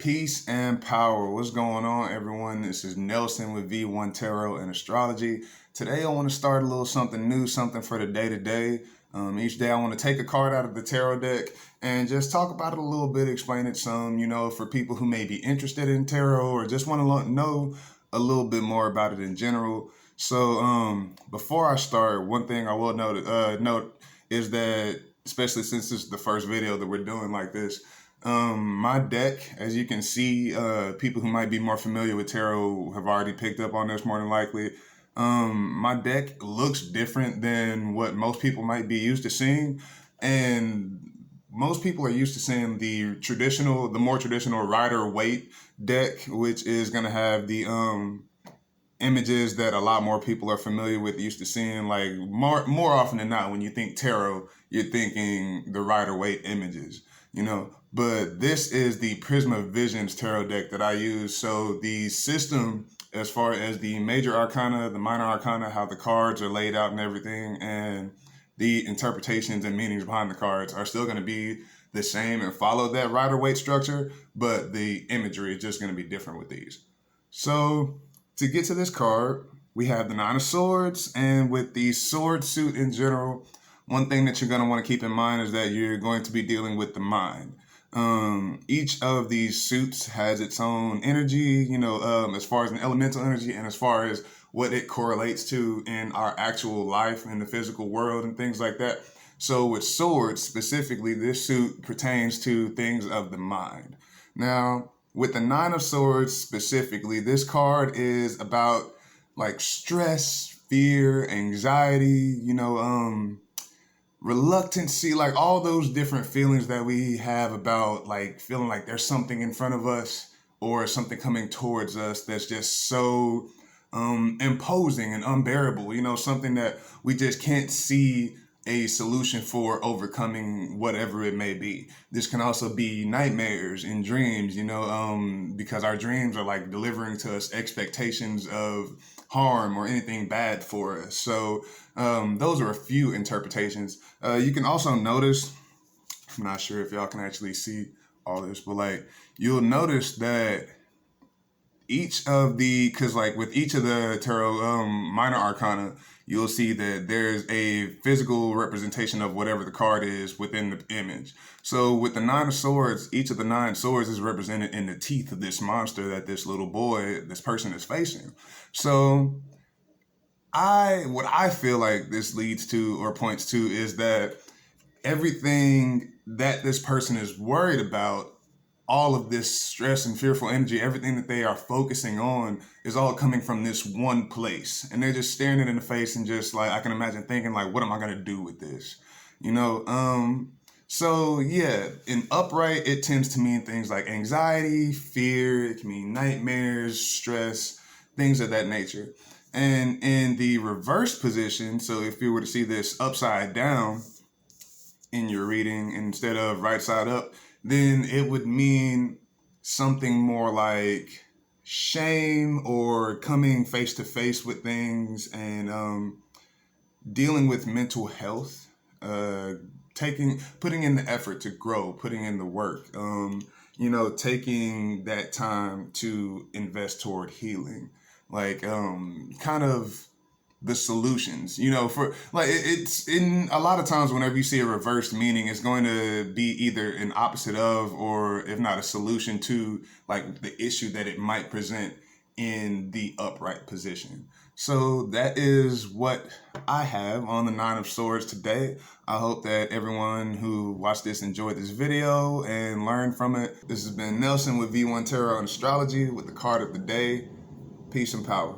Peace and power. What's going on, everyone? This is Nelson with V1 Tarot and Astrology. Today I want to start a little something new, something for the day-to-day. Each day I want to take a card out of the tarot deck and just talk about it a little bit, explain it some, for people who may be interested in tarot or just want to know a little bit more about it in general. So before I start, one thing I will note is that, especially since this is the first video that we're doing like this, my deck, as you can see, people who might be more familiar with tarot have already picked up on this more than likely. My deck looks different than what most people might be used to seeing. And most people are used to seeing the more traditional Rider-Waite deck, which is going to have the images that a lot more people are familiar with, used to seeing. Like more often than not, when you think tarot, you're thinking the Rider-Waite images, But this is the Prisma Visions tarot deck that I use. So the system, as far as the major arcana, the minor arcana, how the cards are laid out and everything, and the interpretations and meanings behind the cards are still going to be the same and follow that Rider-Waite structure, but the imagery is just going to be different with these. So to get to this card, we have the Nine of Swords, and with the sword suit in general, one thing that you're going to want to keep in mind is that you're going to be dealing with the mind. Each of these suits has its own energy, as far as an elemental energy and as far as what it correlates to in our actual life in the physical world and things like that. So with swords specifically, this suit pertains to things of the mind. Now, with the Nine of Swords specifically, this card is about like stress, fear, anxiety, reluctancy, like all those different feelings that we have about like feeling like there's something in front of us or something coming towards us that's just so imposing and unbearable, something that we just can't see a solution for overcoming whatever it may be. This can also be nightmares and dreams, because our dreams are like delivering to us expectations of harm or anything bad for us. So those are a few interpretations. You can also notice, I'm not sure if y'all can actually see all this, but you'll notice that with each of the tarot minor arcana, you'll see that there's a physical representation of whatever the card is within the image. So with the Nine of Swords, each of the 9 swords is represented in the teeth of this monster that this person is facing. So what I feel like this leads to or points to is that everything that this person is worried about, all of this stress and fearful energy, everything that they are focusing on is all coming from this one place. And they're just staring it in the face and just I can imagine thinking what am I going to do with this? So yeah, in upright, it tends to mean things like anxiety, fear. It can mean nightmares, stress, things of that nature. And in the reverse position, so if you were to see this upside down in your reading instead of right side up, then it would mean something more like shame or coming face to face with things and dealing with mental health, putting in the effort to grow, putting in the work, taking that time to invest toward healing, kind of the solutions, it's in a lot of times whenever you see a reversed meaning, it's going to be either an opposite of, or if not a solution to the issue that it might present in the upright position. So that is what I have on the Nine of Swords today. I hope that everyone who watched this enjoyed this video and learned from it. This has been Nelson with V1 Tarot and Astrology with the card of the day. Peace and power.